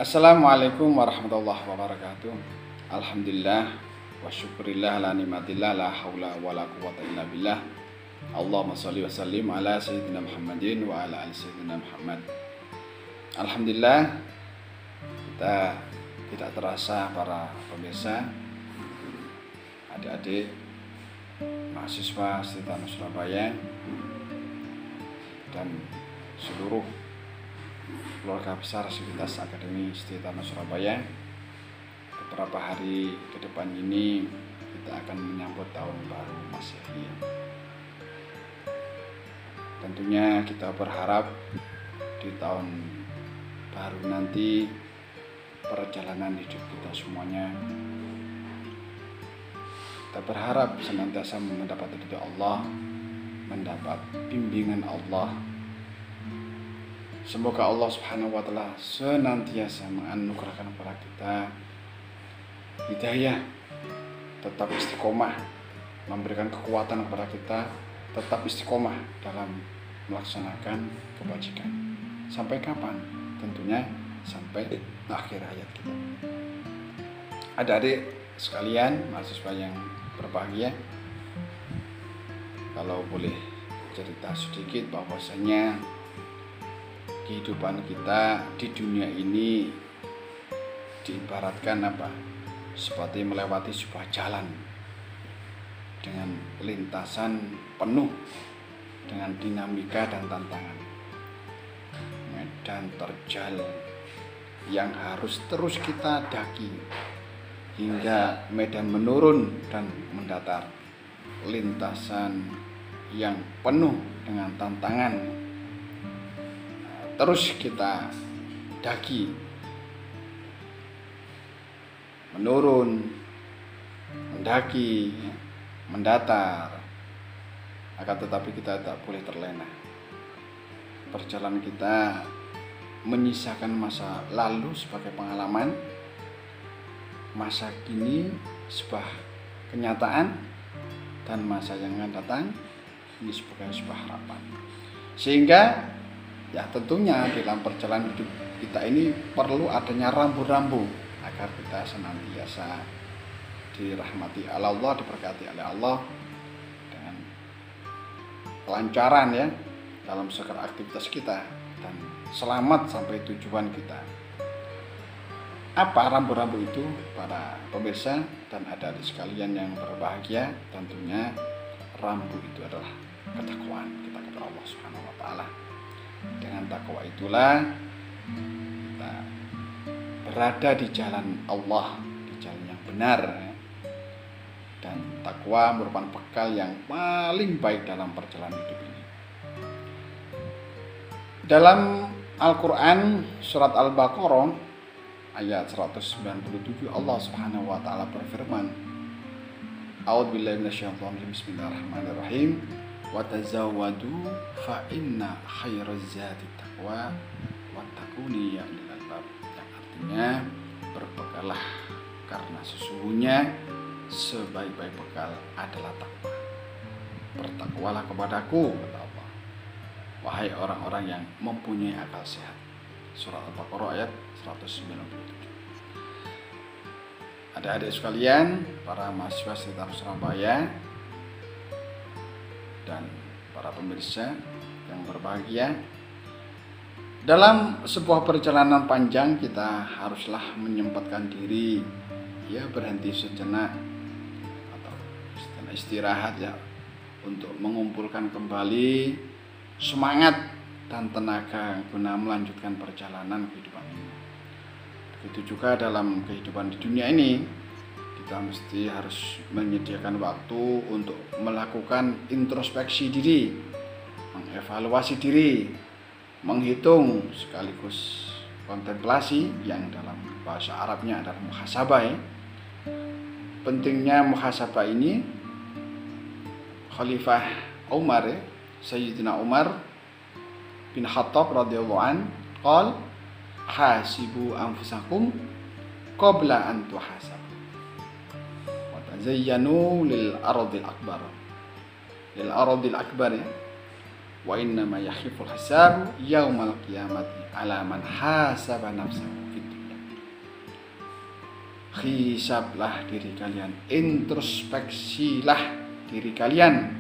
Assalamualaikum warahmatullahi wabarakatuh. Alhamdulillah wa syukurillah ala nikmatillah la haula wa la quwata illa billah. Allahumma sholli wa sallim ala sayyidina Muhammadin wa ala ali sayyidina Muhammad. Alhamdulillah, kita tidak terasa para pemirsa, adik-adik mahasiswa Setia Surabaya dan seluruh keluarga besar Sivitas Akademi Setia Surabaya. Beberapa hari ke depan ini kita akan menyambut tahun baru Masehi. Tentunya kita berharap di tahun baru nanti perjalanan hidup kita semuanya, kita berharap senantiasa mendapat ridha Allah, mendapat bimbingan Allah. Semoga Allah Subhanahu wa Ta'ala senantiasa menganugerahkan kepada kita hidayah, tetap istiqomah, memberikan kekuatan kepada kita tetap istiqomah dalam melaksanakan kebajikan. Sampai kapan? Tentunya sampai akhir hayat kita. Adik-adik sekalian, mahasiswa yang berbahagia, kalau boleh cerita sedikit bahwasanya kehidupan kita di dunia ini diibaratkan apa? Seperti melewati sebuah jalan dengan lintasan penuh dengan dinamika dan tantangan. Medan terjal yang harus terus kita daki hingga medan menurun dan mendatar. Lintasan yang penuh dengan tantangan terus kita daki, menurun, mendaki, mendatar. Akan tetapi kita tak boleh terlena. Perjalanan kita menyisakan masa lalu sebagai pengalaman, masa kini sebuah kenyataan, dan masa yang akan datang ini sebagai sebuah harapan. Sehingga ya tentunya dalam perjalanan hidup kita ini perlu adanya rambu-rambu agar kita senantiasa dirahmati oleh Allah, diberkati oleh Allah dengan kelancaran ya dalam segala aktivitas kita dan selamat sampai tujuan kita. Apa rambu-rambu itu para pemirsa dan adik-adik sekalian yang berbahagia? Tentunya rambu itu adalah ketakwaan kita kepada Allah Subhanahu wa Ta'ala. Dengan takwa itulah kita berada di jalan Allah, di jalan yang benar. Dan takwa merupakan bekal yang paling baik dalam perjalanan hidup ini. Dalam Al-Quran surat Al-Baqarah ayat 197 Allah Subhanahu wa Ta'ala berfirman, A'udzubillahi minasyaitonir rajim, bismillahirrahmanirrahim. Wa tazawwadu fa inna khairaz zati taqwa wattaquni ya ulil albab. Yang artinya berbekallah karena sesungguhnya sebaik-baik bekal adalah takwa. Bertakwalah kepadaku, kata Allah, wahai orang-orang yang mempunyai akal sehat. Surat Al-Baqarah ayat 197. Adik-adik sekalian, para mahasiswa Setia Surabaya dan para pemirsa yang berbahagia, dalam sebuah perjalanan panjang kita haruslah menyempatkan diri ya, berhenti sejenak atau istirahat ya, untuk mengumpulkan kembali semangat dan tenaga guna melanjutkan perjalanan kehidupan ini. Begitu juga dalam kehidupan di dunia ini, kita mesti harus menyediakan waktu untuk melakukan introspeksi diri, mengevaluasi diri, menghitung sekaligus kontemplasi yang dalam bahasa Arabnya adalah muhasabah ya. Pentingnya muhasabah ini, Khalifah Umar ya, Sayyidina Umar bin Khattab radhiyallahu an qol hasibu anfusakum qabla an tuhasab wa tazayyanu lil ardil akbar ya wa inna ma yakhiful hisab yaumal qiyamati ala man hasaba nafsahu fid dunya. hisablah diri kalian, introspeksilah diri kalian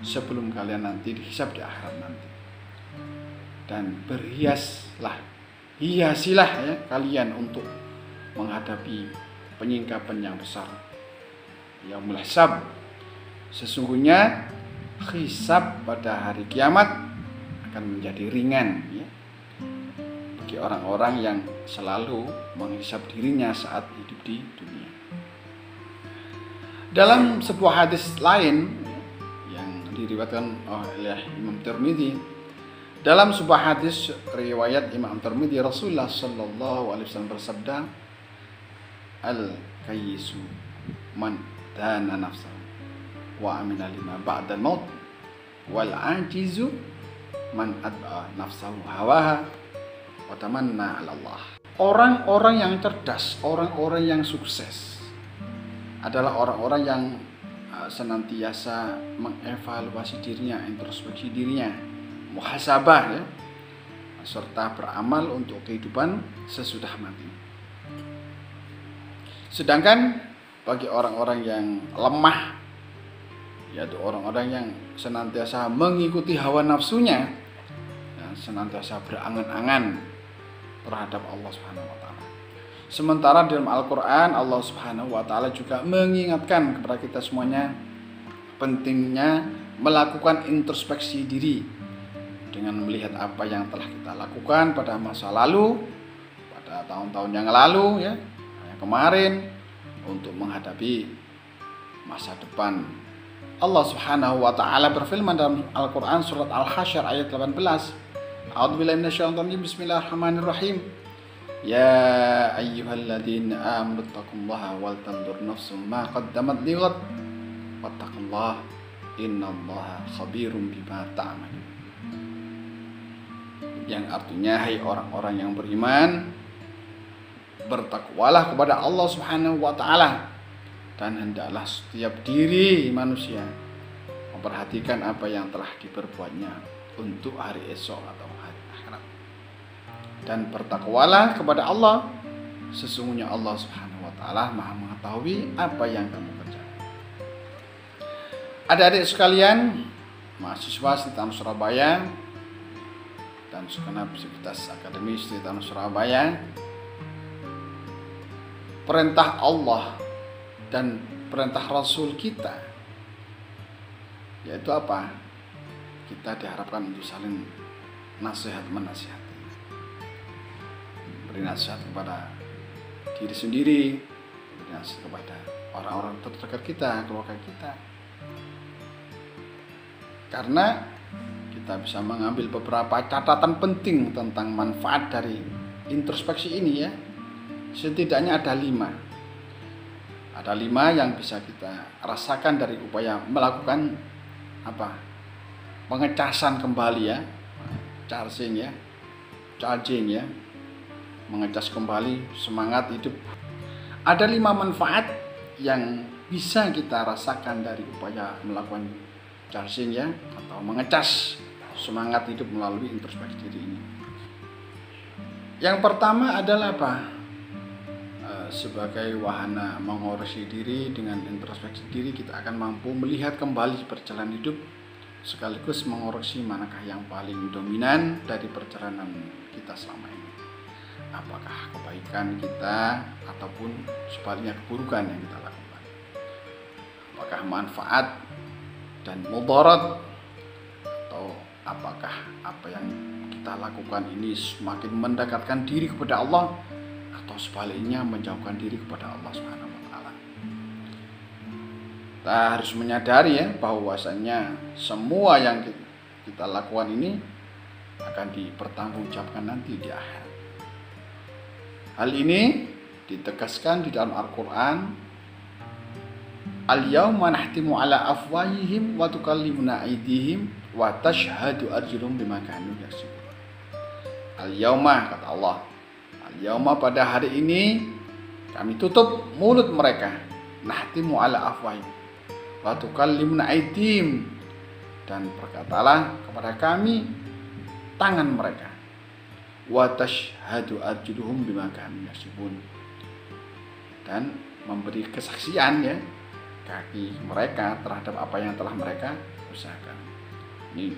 sebelum kalian nanti dihisab di akhirat nanti. Dan hiasilah ya kalian untuk menghadapi penyingkapan yang besar, yang hisab. Sesungguhnya hisab pada hari kiamat akan menjadi ringan ya, bagi orang-orang yang selalu menghisab dirinya saat hidup di dunia. Dalam sebuah hadis lain yang diriwayatkan oleh Imam Tirmidzi, dalam sebuah hadis riwayat Imam Tirmidzi, Rasulullah sallallahu alaihi wasallam bersabda, al-kayyisu man dana nafsahu wa amila lima ba'dal maut wal ajizu man atba'a nafsahu hawaha wa tamanna 'ala Allah. Orang-orang yang cerdas, orang-orang yang sukses adalah orang-orang yang senantiasa mengevaluasi dirinya, introspeksi dirinya, muhasabah ya, serta beramal untuk kehidupan sesudah mati. Sedangkan bagi orang-orang yang lemah, yaitu orang-orang yang senantiasa mengikuti hawa nafsunya, senantiasa berangan-angan terhadap Allah Subhanahu wa taala. Sementara dalam Al-Qur'an Allah Subhanahu wa taala juga mengingatkan kepada kita semuanya pentingnya melakukan introspeksi diri dengan melihat apa yang telah kita lakukan pada masa lalu, pada tahun-tahun yang lalu ya, yang kemarin, untuk menghadapi masa depan. Allah Subhanahu wa taala berfirman dalam Al-Qur'an surat Al-Hasyr ayat 18. A'udzubillahi minasyaitonir rajim. Bismillahirrahmanirrahim. Ya ayyuhalladzina amanu taqullaha wal tanzur nafsum ma qaddamat lighad wattaqullaha innallaha khabirum bima ta'malun. Yang artinya, hai orang-orang yang beriman, bertakwalah kepada Allah Subhanahu wa taala, dan hendaklah setiap diri manusia memperhatikan apa yang telah diperbuatnya untuk hari esok atau hari akhirat. Dan bertakwalah kepada Allah, sesungguhnya Allah Subhanahu wa taala Maha mengetahui apa yang kamu kerjakan. Adik-adik sekalian, mahasiswa Setan Surabaya dan segenap sivitas akademis Setan Surabaya, perintah Allah dan perintah Rasul kita yaitu apa? Kita diharapkan untuk saling nasihat menasihati, beri nasihat kepada diri sendiri, beri nasihat kepada orang-orang terdekat kita, keluarga kita, karena kita bisa mengambil beberapa catatan penting tentang manfaat dari introspeksi ini ya. Setidaknya ada 5. Ada 5 yang bisa kita rasakan dari upaya melakukan apa? Pengecasan kembali ya, charging ya, mengecas kembali semangat hidup. Ada 5 manfaat yang bisa kita rasakan dari upaya melakukan charging ya, atau mengecas semangat hidup melalui introspeksi diri ini. Yang pertama adalah apa? Sebagai wahana mengoreksi diri, dengan introspeksi diri kita akan mampu melihat kembali perjalanan hidup, sekaligus mengoreksi manakah yang paling dominan dari perjalanan kita selama ini. Apakah kebaikan kita ataupun sebaliknya keburukan yang kita lakukan? Apakah manfaat dan mudarat, atau apakah apa yang kita lakukan ini semakin mendekatkan diri kepada Allah atau sebaliknya menjauhkan diri kepada Allah Subhanahu wa taala. Kita harus menyadari ya bahwasanya semua yang kita lakukan ini akan dipertanggungjawabkan nanti di akhirat. Hal ini ditegaskan di dalam Al-Qur'an, al-yauma nahtimu ala afwahihim wa tukallimuna aydihim wa tashhadu arjuluhum bima kanu yaksibun. Al-yauma, kata Allah, al-yauma, pada hari ini kami tutup mulut mereka, nahtimu ala afwahihim wa tukallimuna aydihim, dan berkatalah kepada kami tangan mereka, wa tashhadu arjuluhum bima kanu yaksibun, dan memberi kesaksian ya kaki mereka terhadap apa yang telah mereka usahakan. Ini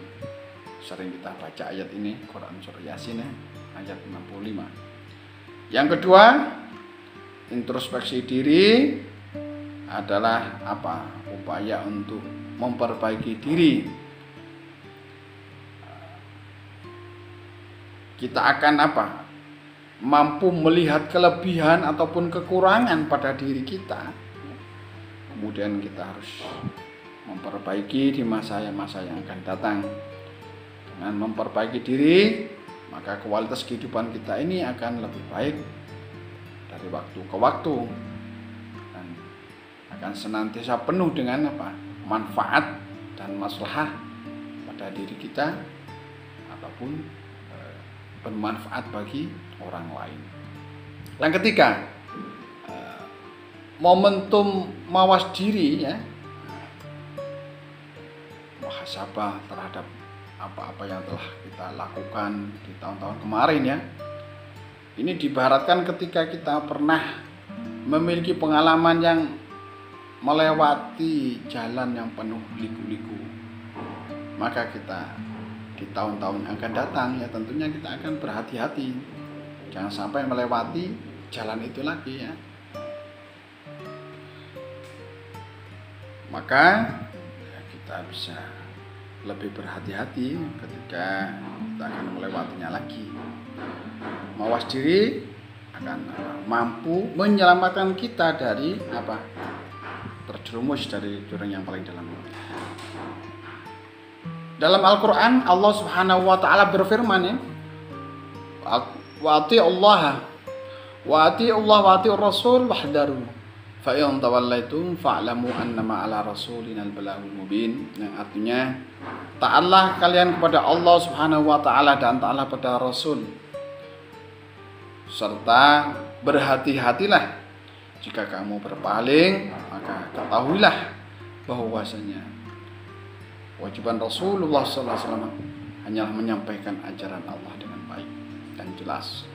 sering kita baca ayat ini, Quran surah Yasin ya, ayat 65. Yang kedua, introspeksi diri adalah apa? Upaya untuk memperbaiki diri. Kita akan apa? Mampu melihat kelebihan ataupun kekurangan pada diri kita. Kemudian kita harus memperbaiki di masa-masa yang akan datang. Dengan memperbaiki diri, maka kualitas kehidupan kita ini akan lebih baik dari waktu ke waktu dan akan senantiasa penuh dengan apa? Manfaat dan maslahah pada diri kita ataupun bermanfaat bagi orang lain. Yang ketiga, momentum mawas diri ya, muhasabah terhadap apa-apa yang telah kita lakukan di tahun-tahun kemarin ya. Ini diibaratkan ketika kita pernah memiliki pengalaman yang melewati jalan yang penuh liku-liku, maka kita di tahun-tahun yang akan datang ya tentunya kita akan berhati-hati, jangan sampai melewati jalan itu lagi ya. Maka ya, kita bisa lebih berhati-hati ketika kita akan melewatinya lagi. Mawas diri akan mampu menyelamatkan kita dari apa? Terjerumus dari jurang yang paling dalam. Dalam Al-Quran Allah Subhanahu wa Ta'ala berfirman ya, wa ati'ullaha wa ati'ur rasul wahdaru fa in tawallaitum fa'lamu annama ala rasulina al-balagul mubin. Yang artinya taatlah kalian kepada Allah Subhanahu wa Ta'ala dan taatlah pada Rasul, serta berhati-hatilah jika kamu berpaling, maka ketahuilah bahwasanya kewajiban Rasulullah SAW hanyalah menyampaikan ajaran Allah dengan baik dan jelas.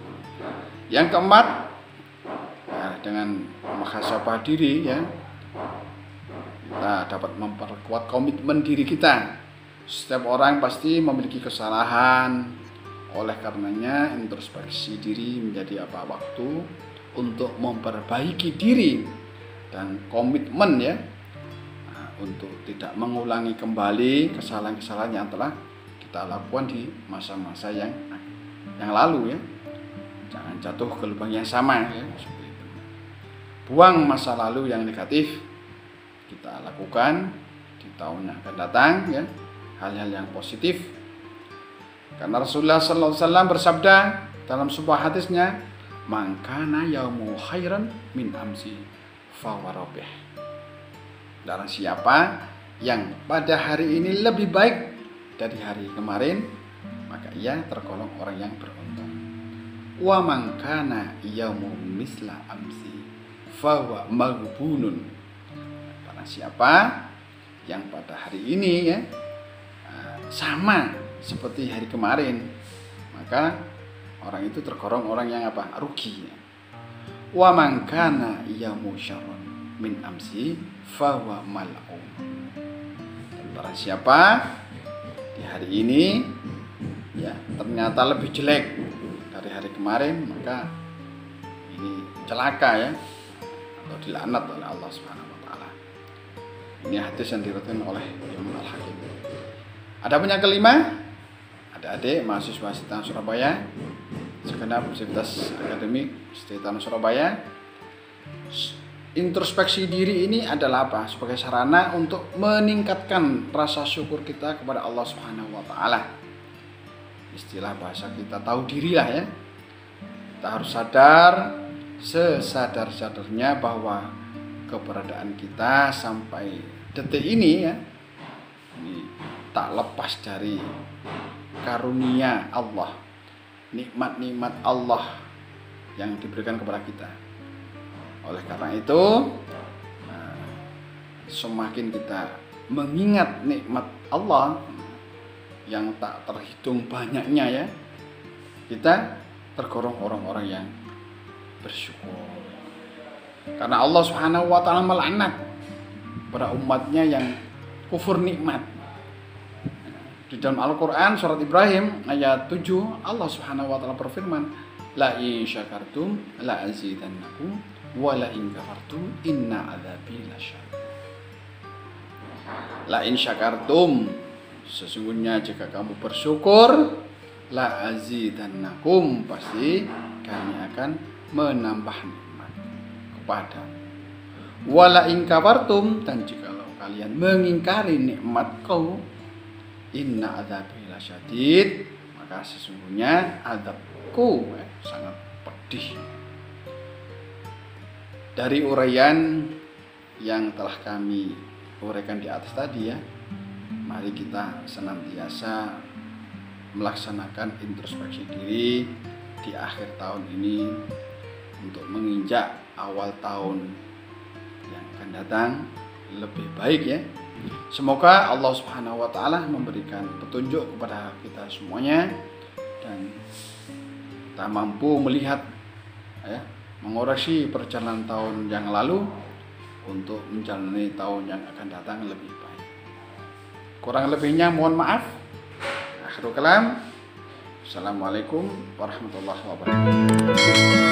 Yang keempat, ya, dengan muhasabah diri ya, kita dapat memperkuat komitmen diri kita. Setiap orang pasti memiliki kesalahan, oleh karenanya introspeksi diri menjadi apa? Waktu untuk memperbaiki diri dan komitmen ya, untuk tidak mengulangi kembali kesalahan-kesalahan yang telah kita lakukan di masa-masa yang lalu ya. Jangan jatuh ke lubang yang sama ya, seperti itu. Buang masa lalu yang negatif, kita lakukan di tahun yang akan datang ya hal-hal yang positif. Karena Rasulullah SAW bersabda dalam sebuah hadisnya, "Man kana yaumu khairan min amsi fa huwa rabih." Barang siapa yang pada hari ini lebih baik dari hari kemarin, maka ia tergolong orang yang beruntung. Wa man kana yaumu misla amsi fa huwa maghbunun. Barang siapa yang pada hari ini ya sama seperti hari kemarin, maka orang itu tergolong orang yang apa? Rugi. Wa man kana yaumu syarrun min amsi fahuwa mal'un. Dan barang siapa di hari ini ya ternyata lebih jelek dari hari kemarin, maka ini celaka ya, atau dilaknat oleh Allah Subhanahu wa Ta'ala. Ini hadis yang diriwayatkan oleh Imam Al-Hakim. Adapun yang kelima, adik-adik mahasiswa Setan Surabaya, segenap sivitas akademik Setan Surabaya, introspeksi diri ini adalah apa? Sebagai sarana untuk meningkatkan rasa syukur kita kepada Allah Subhanahu wa Ta'ala. Istilah bahasa kita tahu dirilah ya. Kita harus sadar sesadar-sadarnya bahwa keberadaan kita sampai detik ini ya, ini tak lepas dari karunia Allah, nikmat-nikmat Allah yang diberikan kepada kita. Oleh karena itu, semakin kita mengingat nikmat Allah yang tak terhitung banyaknya ya, kita tergolong orang-orang yang bersyukur. Karena Allah Subhanahu wa taala melaknat pada umatnya yang kufur nikmat. Di dalam Al-Qur'an surat Ibrahim ayat 7 Allah Subhanahu wa taala berfirman, la in syakartum la azidannakum wa la in kafartum inna adzabi lasyadid. La in syakartum, sesungguhnya jika kamu bersyukur, la azidannakum, pasti kami akan menambah nikmat kepadamu. Wala in kafartum, dan jikalau kalian mengingkari nikmatku, inna adzabi lasyadid, maka sesungguhnya azabku sangat pedih. Dari uraian yang telah kami uraikan di atas tadi ya, mari kita senantiasa melaksanakan introspeksi diri di akhir tahun ini untuk menginjak awal tahun yang akan datang lebih baik ya. Semoga Allah Subhanahu wa taala memberikan petunjuk kepada kita semuanya dan kita mampu melihat ya, mengoreksi perjalanan tahun yang lalu untuk menjalani tahun yang akan datang lebih baik. Kurang lebihnya mohon maaf. Akhirul kalam. Assalamualaikum warahmatullahi wabarakatuh.